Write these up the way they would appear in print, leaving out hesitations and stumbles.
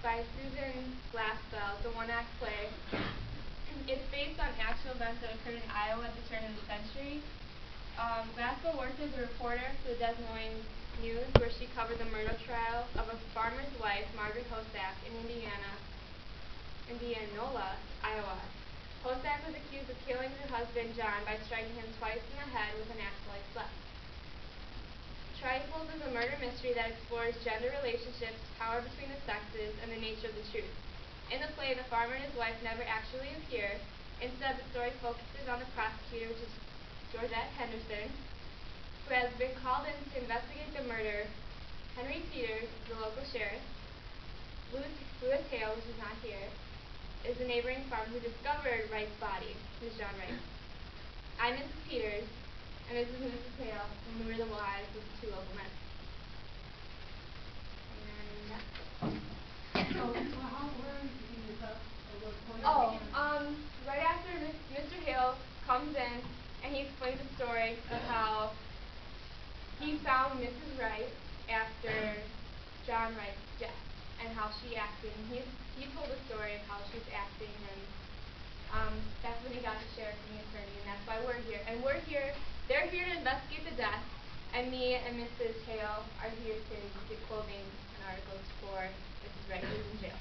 by Susan Glaspell. It's a one-act play. It's based on actual events that occurred in Iowa at the turn of the century. Glaspell worked as a reporter for the Des Moines News, where she covered the murder trial of a farmer's wife, Margaret Hosack, in Indianola, Iowa. Hosack was accused of killing her husband, John, by striking him twice in the head with an axe-like sledge. Trifles is a murder mystery that explores gender relationships, power between the sexes, and the nature of the truth. In the play, the farmer and his wife never actually appear. Instead, the story focuses on the prosecutor, which is Georgette Henderson, who has been called in to investigate the murder. Henry Peters, the local sheriff. Louis Hale, which is not here, is the neighboring farm who discovered Wright's body, who's John Wright. I'm Mrs. Peters, and this is Mrs. Hale, and we were the wives of the two local men. And that's it. So, how were you beginning this up? Right after Mr. Hale comes in, and he explains the story of how he found Mrs. Wright after John Wright's death, and how she acted. And he told the story of how she was acting, and that's when he got the sheriff and the attorney, and that's why we're here. And they're here to investigate the death, and me and Mrs. Hale are here to get clothing and articles for Mrs. Wright, who's in jail.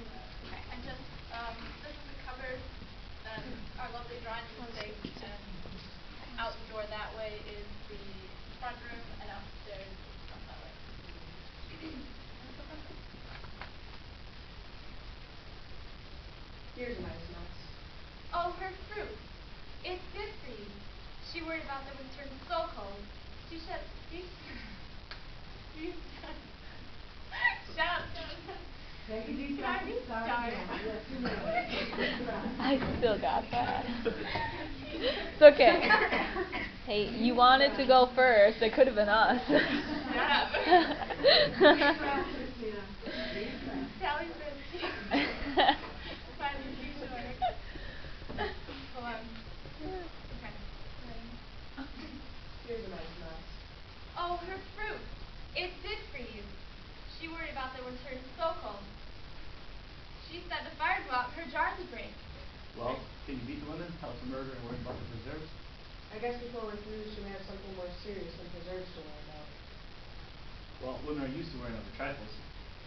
Okay. And just, this is the cupboard, and our lovely drawing room space, and out the door that way is the front room, and upstairs is up that way. Here's a nice mess. Oh, her fruit. It did freeze. She worried about them when it turned so cold. She said, shut up. Take a deep Can I breath. restart? Yes, you may. I still got that. It's okay. Hey, you wanted to go first. It could have been us. Shut up. Christina. Sally's busy. Finally, she's short. Hold on. Okay. Here's a nice mess. Oh, her fruit. It did freeze. She worried about that when it turned so cold. She said the fire go out, her jars would break. Well, can you beat the women? Tell us a murder and worry about the preserves? I guess before we're through, she may have something more serious than preserves to worry about. Well, women are used to wearing other trifles.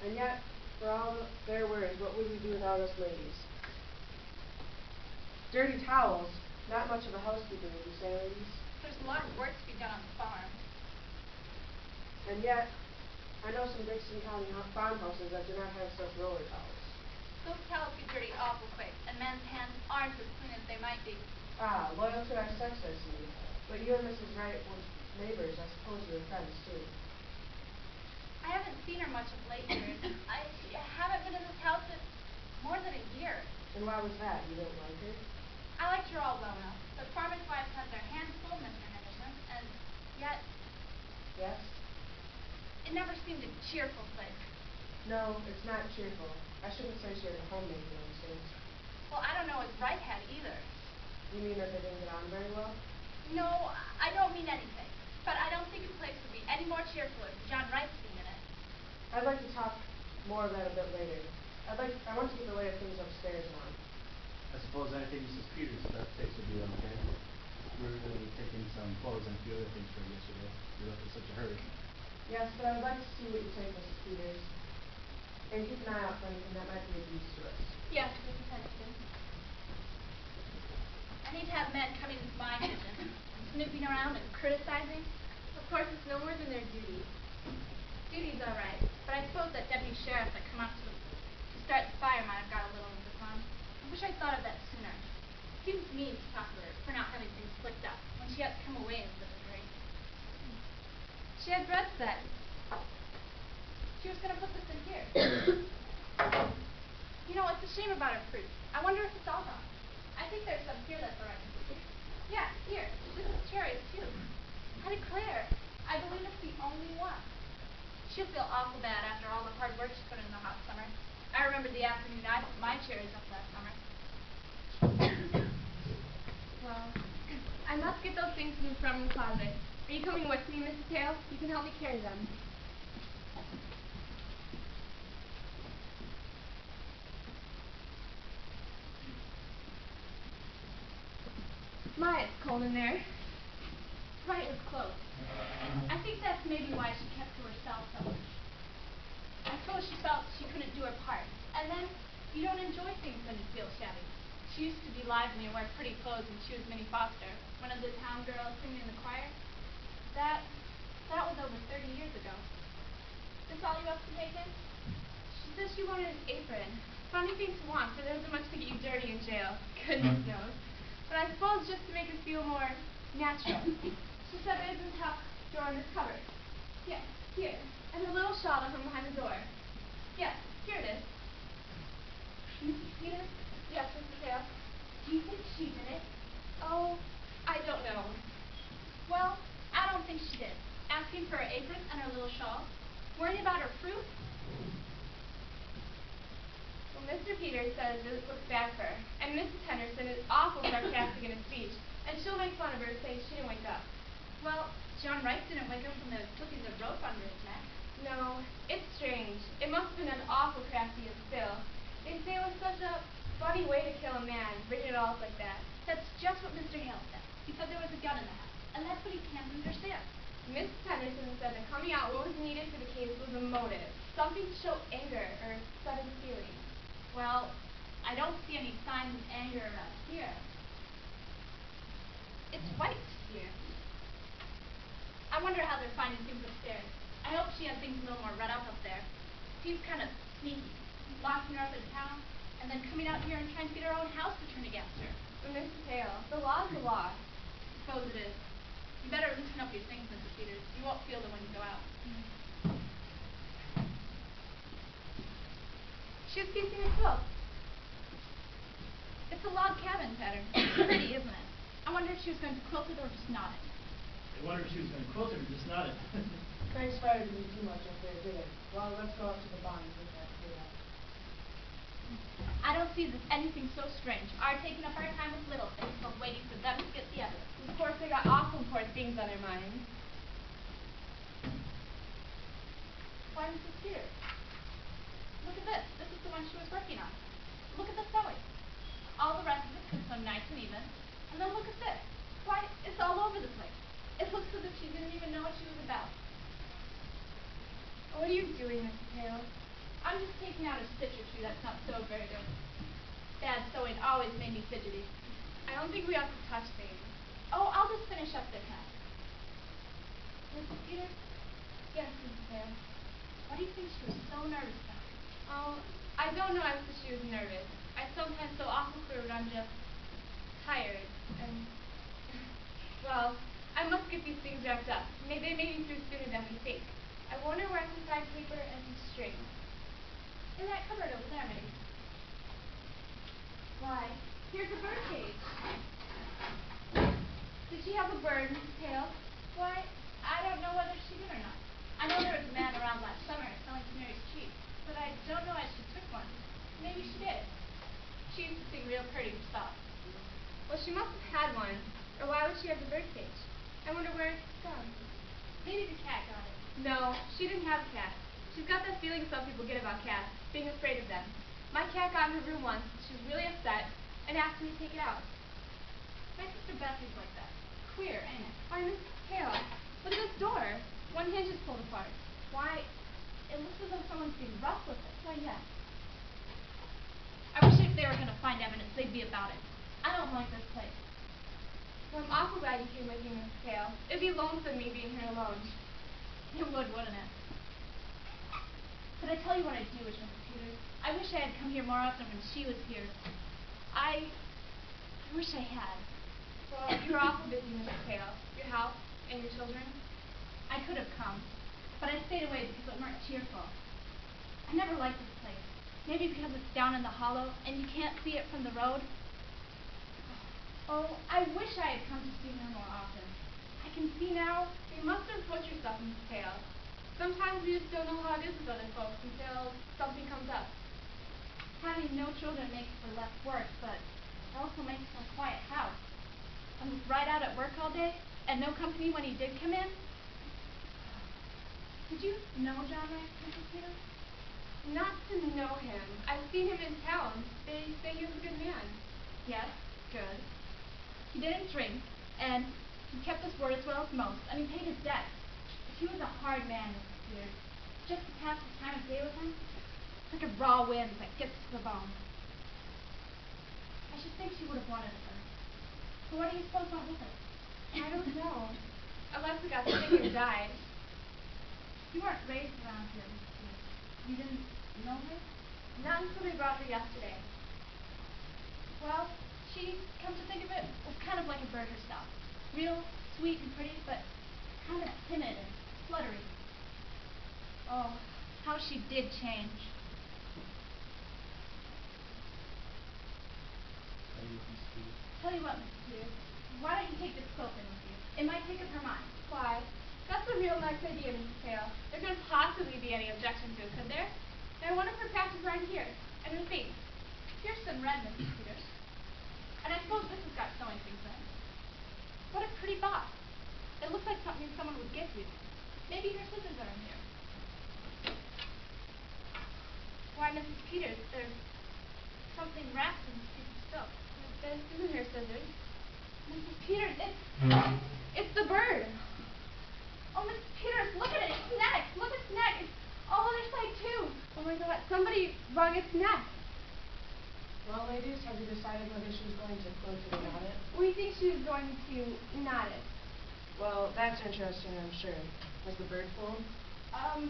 And yet, for all their worries, what would we do without us ladies? Dirty towels. Not much of a housekeeper, would you say, ladies? There's a lot of work to be done on the farm. And yet, I know some Dixon County farmhouses that do not have such roller towels. Those towels get dirty awful quick, and men's hands aren't as clean as they might be. Ah, loyal to our sex, I see. But you and Mrs. Wright were neighbors. I suppose you were friends, too. I haven't seen her much of late years. I haven't been in this house in more than a year. And why was that? You didn't like her? I liked her all well enough, but farmers' wives have their hands full, Mr. Henderson, and yet Yes? it never seemed a cheerful place. No, it's not cheerful. I shouldn't say she had a homemaking instinct. Well, I don't know as Wright had either. You mean that they didn't get on very well? No, I don't mean anything. But I don't think a place would be any more cheerful if John Wright's been in it. I'd like to talk more of that a bit later. I want to get the lay of things upstairs now. I suppose anything Mrs. Peters' takes would be okay. We were really taking some clothes and a few other things for her yesterday. We left in such a hurry. Yes, but I would like to see what you take, Mrs. Peters. And keep an eye out for anything that might be of use to us. Yes, Mrs. Henderson. I need to have men coming into my kitchen and snooping around and criticizing. Of course, it's no more than their duty. Duty's all right, but I suppose that deputy sheriff that come out to start the fire might have got a little of the fun. I wish I'd thought of that sooner. It seems mean to talk to her for not having things slicked up when she has to come away in such a hurry. She had bread set. She was going to put this in here. You know, it's a shame about her fruit. I wonder if it's all gone. I think there's some here that's all right. Yeah, here. This is cherries, too. I declare, I believe it's the only one. She'll feel awful bad after all the hard work she put in the hot summer. I remember the afternoon I put my cherries up last summer. Well, I must get those things moved from the closet. Are you coming with me, Mrs. Hale? You can help me carry them. My, it's cold in there. Right, it was closed. I think that's maybe why she kept to herself so much. I suppose she felt she couldn't do her part. And then you don't enjoy things when you feel shabby. She used to be lively and wear pretty clothes when she was Minnie Foster, one of the town girls singing in the choir. That was over 30 years ago. This all you have to take in? She says she wanted an apron. Funny thing to want, for there isn't much to get you dirty in jail. Goodness knows. But I suppose just to make it feel more natural. She said there's a top drawer in this cupboard. Yes, here. And a little shawl to hung behind the door. Yes, here it is. Mrs. Peters, Yes, Mrs. Hale. do you think she did it? Oh, I don't know. Well, I don't think she did. Asking for her apron and her little shawl. Worrying about her fruit. Well, Mr. Peters says it looks bad for her. And Mrs. Henderson is awful sarcastic in her speech. And she'll make fun of her, saying she didn't wake up. Well, John Wright didn't wake up from the clippings of rope under his neck. No, it's strange. It must have been an awful crafty still. They say it was such a funny way to kill a man, breaking it off like that. That's just what Mr. Hale said. He said there was a gun in the house. And that's what he can't understand. Miss Henderson said that coming out what was needed for the case was a motive, something to show anger or sudden feeling. Well, I don't see any signs of anger around here. It's white here. I wonder how they're finding things upstairs. I hope she had things a little more run up there. Seems kind of sneaky, locking her up in town, and then coming out here and trying to get her own house to turn against her. But Mrs. Hale, the law's the law. Suppose it is. You better loosen up your things, Mrs. Peters. You won't feel them when you go out. She was piecing a quilt. It's a log cabin pattern. Pretty, isn't it? I wonder if she was going to quilt it or just knot it. I wonder if she was going to quilt it or just not it. They inspired me too much up there, did it? Well, let's go up to the barn and get that cleared up. I don't see this anything so strange. Our taking up our time with little things while waiting for them to get the evidence. Of course, they got awful important things on their minds. Why, Mrs. Peters? Look at this. This is the one she was working on. Look at the sewing. All the rest of it's been sewn nice and even. And then look at this. Why, it's all over the place. It looks as if she didn't even know what she was about. What are you doing, Mrs. Hale? I'm just taking out a stitch or two that's not sewed very good. Bad sewing always made me fidgety. I don't think we ought to touch things. Oh, I'll just finish up this now. Mrs. Peters? Yes, Mrs. Hale. What do you think she was so nervous about? Oh, I don't know as to she was nervous. I sometimes feel awful queer when I'm just tired and well, I must get these things wrapped up. They may be through sooner than we think. I wonder where I can find paper and some string. In that cupboard over there, maybe. Why, here's a bird cage. Did she have a bird, Mrs. Hale? Why, I don't know whether she did or not. I know there was a man around last summer selling canaries cheap, but I don't know as she took one. Maybe she did. She used to sing real pretty herself. Well, she must have had one, or why would she have the bird cage? I wonder where it's from. Maybe the cat got it. No, she didn't have a cat. She's got that feeling some people get about cats, being afraid of them. My cat got in her room once. She was really upset and asked me to take it out. My sister Bessie's like that. Queer, ain't it? Why, Miss Hale, look at this door. One hinge is pulled apart. Why, it looks as though someone's being rough with it. Why, yes. I wish if they were going to find evidence, they'd be about it. I don't like this place. Well, I'm awful glad you came with me, Miss Hale. It'd be lonesome me being here alone. It would, wouldn't it? But I tell you what I'd do, Mrs. Peters. I wish I had come here more often when she was here. I wish I had. Well, you're awful busy, Mrs. Hale. Your house and your children. I could have come, but I stayed away because it weren't cheerful. I never liked this place. Maybe because it's down in the hollow and you can't see it from the road. Oh, I wish I had come to see her more often. I can see now. You mustn't push yourself, Mrs. Hale. Sometimes we just don't know how it is with other folks until something comes up. Having no children makes for less work, but it also makes for a quiet house. And with Wright out at work all day, and no company when he did come in. Did you know John Wright, Mrs. Peters? Not to know him. I've seen him in town. They say he was a good man. Yes, good. He didn't drink, and he kept his word as well as most, and he paid his debt. But he was a hard man, Mrs. Peters. Just to pass the time of day with him, it's like a raw wind that gets to the bone. I should think she would have wanted it first. But what do you suppose went with it? I don't know. Unless it got sick or died. You weren't raised around here, Mrs. Peters. You didn't know her? Not until they brought her yesterday. Well, she, come to think of it, was kind of like a bird herself. Real sweet and pretty, but kind of timid and fluttery. Oh, how she did change. Tell you what, Mrs. Peters, why don't you take this quilt in with you? It might take up her mind. Why? That's a real nice idea, Mrs. Hale. There couldn't possibly be any objection to it, could there? And one of her patches right here. And her feet. Here's some red, Mrs. Peters. And I suppose this has got sewing things in it. What a pretty box. It looks like something someone would give you. Maybe your scissors are in here. Why, Mrs. Peters, there's something wrapped in this piece of silk. This isn't her scissors. Mrs. Peters, it's the bird. Oh, Mrs. Peters, look at it. Its neck. Look at its neck. It's all other side, too. Oh my God, somebody wrung its neck. Well, ladies, have you decided whether she's going to quilt it or knot it? We think she was going to knot it. Well, that's interesting, I'm sure. Has the bird flown?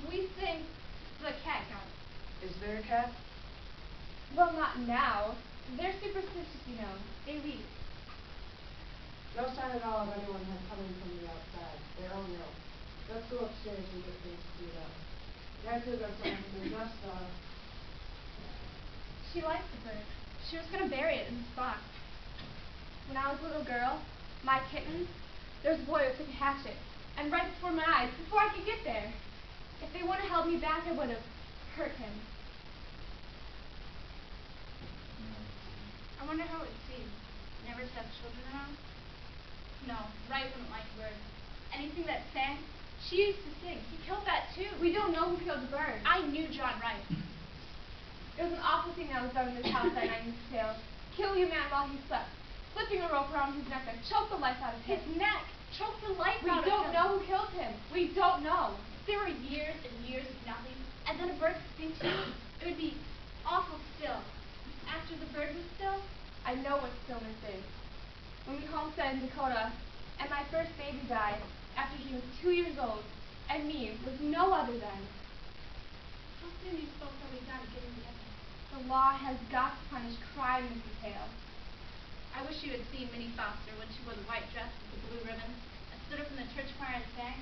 We think the cat got it. Is there a cat? Well, not now. They're superstitious, you know. They leave. No sign at all of anyone coming from the outside. Their own room. Let's go upstairs and get things cleared up. You guys could have done something with your dress, She liked the bird. She was going to bury it in this box. When I was a little girl, my kitten, there was a boy with a hatchet. And right before my eyes, before I could get there. If they wouldn't have held me back, I would have hurt him. I wonder how it would seem. Never to have children around? No, Wright wouldn't like birds. Anything that sang, she used to sing. He killed that too. We don't know who killed the bird. I knew John Wright. It was an awful thing that was done in this house that night, Mrs. Hale. Killing a man while he slept. Slipping a rope around his neck and choked the life out of him. His neck choked the life We out of him. don't know who killed him. We don't know. There were years and years of nothing, and then a bird could sing to you. It would be awful still. After the bird was still, I know what stillness is. When we homesteaded in Dakota, and my first baby died after he was 2 years old, and me was no other than. how soon do you suppose that we got to get together? The law has got to punish crime, Mrs. Hale. I wish you had seen Minnie Foster when she wore the white dress with the blue ribbon and stood up in the church choir and sang.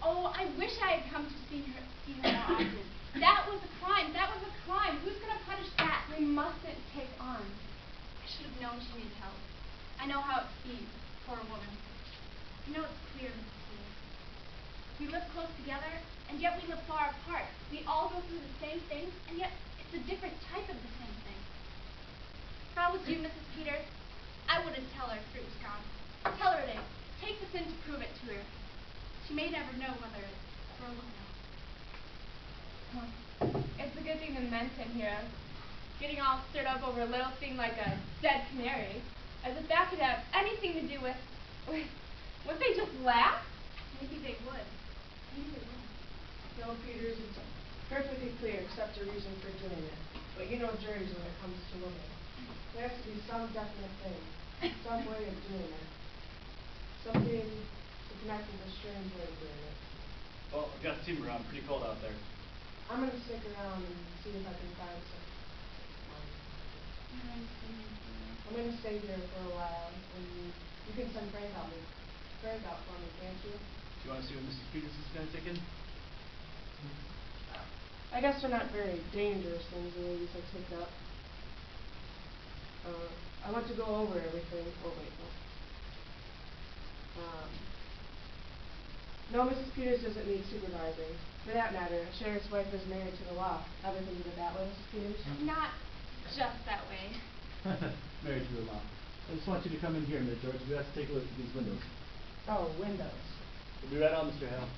Oh, I wish I had come to see her more often. That was a crime. That was a crime. Who's going to punish that? We mustn't take arms. I should have known she needed help. I know how it seems, poor woman. You know, it's queer, Mrs. Peters. We live close together, and yet we live far apart. We all go through the same things, and yet it's a different type of the same thing. If I was you, Mrs. Peters, I wouldn't tell her fruit was gone. Tell her to take this in to prove it to her. She may never know whether it's frozen or not. It's a good thing the men can hear us. Getting all stirred up over a little thing like a dead canary. As if that could have anything to do with... Would they just laugh? Maybe they would. Maybe they wouldn't. No, Peters, it's perfectly clear except a reason for doing it. But you know juries when it comes to women. There has to be some definite thing, some way of doing it. Something to connect with a strange way of doing it. Well, I've got the team around. Pretty cold out there. I'm going to stick around and see if I can find some. I'm going to stay here for a while, and you can send Frank out for me, can't you? Do you want to see what Mrs. Peters is going to take in? I guess they're not very dangerous things the ladies have picked up. I want to go over everything. Oh, wait, no. No, Mrs. Peters doesn't need supervising. For that matter, a sheriff's wife is married to the law. Ever think of it that way, Mrs. Peters? Not just that way. Married to the law. I just want you to come in here a minute, George. We have to take a look at these windows. Oh, windows. We'll be right on, Mr. Hale.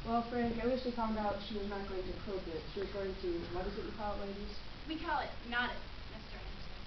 Well, Frank, at least we found out she was not going to croak it. She was going to, what is it you call it, ladies? We call it not it, Mr. Anderson.